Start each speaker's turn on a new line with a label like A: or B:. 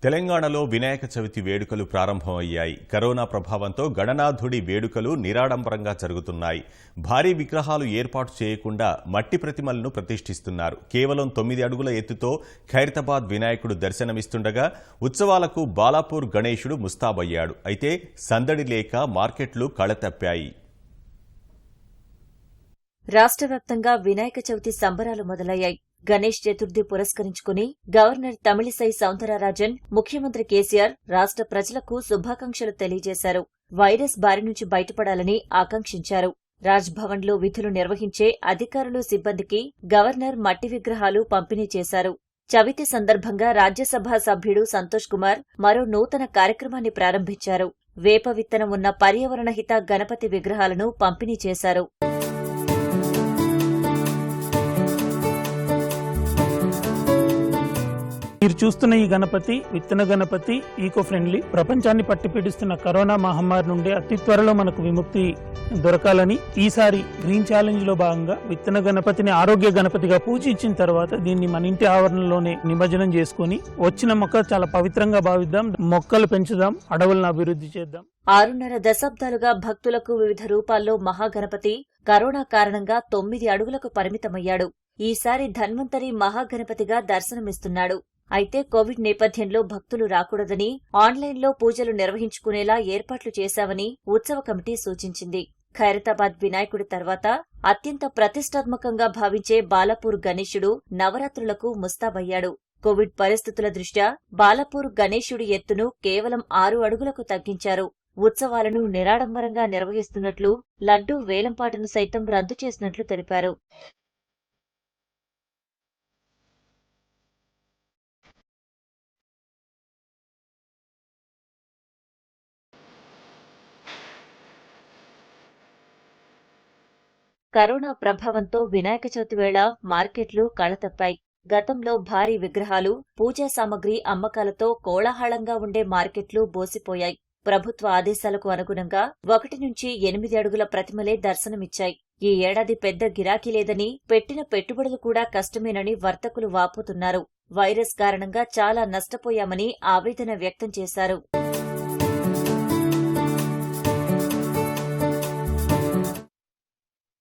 A: తెలంగాణలో వినాయక చవితి వేడుకలు ప్రారంభమయ్యాయి. కరోనా ప్రభావంతో గణనాథుడి వేడుకలు నిరాడంబరంగా జరుగుతున్నాయి. భారీ విగ్రహాలు ఏర్పాటు చేయకుండా మట్టి ప్రతిమలను ప్రతిష్ఠిస్తున్నారు. కేవలం 9 అడుగుల ఎత్తుతో ఖైరతాబాద్ వినాయకుడు దర్శనమిస్తుండగా ఉత్సవాలకు బాలాపూర్ గణేశుడు ముస్తాబయ్యాడు. అయితే సందడి లేక మార్కెట్లు కళతప్పాయి.
B: రాష్ట్ర వ్యాప్తంగా వినాయక చవితి సంబరాలు మొదలయ్యాయి. గణేష్ చతుర్థి పురస్కరించుకుని గవర్నర్ తమిళిసై సౌందరరాజన్, ముఖ్యమంత్రి కేసీఆర్ రాష్ట్ర ప్రజలకు శుభాకాంక్షలు తెలియజేశారు. వైరస్ బారి నుంచి బయటపడాలని ఆకాంక్షించారు. రాజ్ భవన్లో విధులు నిర్వహించే అధికారులు, సిబ్బందికి గవర్నర్ మట్టి విగ్రహాలు పంపిణీ చేశారు. చవితి సందర్భంగా రాజ్యసభ సభ్యుడు సంతోష్ కుమార్ మరో నూతన కార్యక్రమాన్ని ప్రారంభించారు. వేప విత్తనం ఉన్న పర్యావరణ హిత గణపతి విగ్రహాలను పంపిణీ చేశారు.
C: మీరు చూస్తున్న ఈ గణపతి విత్తన గణపతి ఈకో ఫ్రెండ్లీ. ప్రపంచాన్ని పట్టిపీడిస్తున్న కరోనా మహమ్మారి నుండి అతి త్వరలో మనకు విముక్తి దొరకాలని ఈసారి గ్రీన్ ఛాలెంజ్ లో భాగంగా విత్తన గణపతిని ఆరోగ్య గణపతిగా పూజించిన తర్వాత దీన్ని మన ఇంటి ఆవరణలోనే నిమజ్జనం చేసుకుని వచ్చిన మొక్క చాలా పవిత్రంగా భావిద్దాం, మొక్కలు పెంచుదాం, అడవులను అభివృద్ధి చేద్దాం.
B: 6.5 దశాబ్దాలుగా భక్తులకు వివిధ రూపాల్లో మహాగణపతి కరోనా కారణంగా 9 అడుగులకు పరిమితమయ్యాడు. ఈసారి ధన్వంతరి మహాగణపతిగా దర్శనమిస్తున్నాడు. అయితే కోవిడ్ నేపథ్యంలో భక్తులు రాకూడదని ఆన్లైన్లో పూజలు నిర్వహించుకునేలా ఏర్పాట్లు చేశామని ఉత్సవ కమిటీ సూచించింది. ఖైరతాబాద్ వినాయకుడి తర్వాత అత్యంత ప్రతిష్టాత్మకంగా భావించే బాలాపూర్ గణేశుడు నవరాత్రులకు ముస్తాబయ్యాడు. కోవిడ్ పరిస్థితుల దృష్ట్యా బాలాపూర్ గణేశుడి ఎత్తును కేవలం 6 అడుగులకు తగ్గించారు. ఉత్సవాలను నిరాడంబరంగా నిర్వహిస్తున్నట్లు, లడ్డూ వేలంపాటను సైతం రద్దు చేసినట్లు తెలిపారు. కరోనా ప్రభావంతో వినాయక చవితి వేళ మార్కెట్లు కళతప్పాయి. గతంలో భారీ విగ్రహాలు, పూజా సామగ్రి అమ్మకాలతో కోలాహలంగా ఉండే మార్కెట్లు బోసిపోయాయి. ప్రభుత్వ ఆదేశాలకు అనుగుణంగా 1 నుంచి 8 అడుగుల ప్రతిమలే దర్శనమిచ్చాయి. ఈ ఏడాది పెద్ద గిరాకీ లేదని, పెట్టిన పెట్టుబడులు కూడా కష్టమేనని వర్తకులు వాపోతున్నారు. వైరస్ కారణంగా చాలా నష్టపోయామని ఆవేదన వ్యక్తం చేశారు.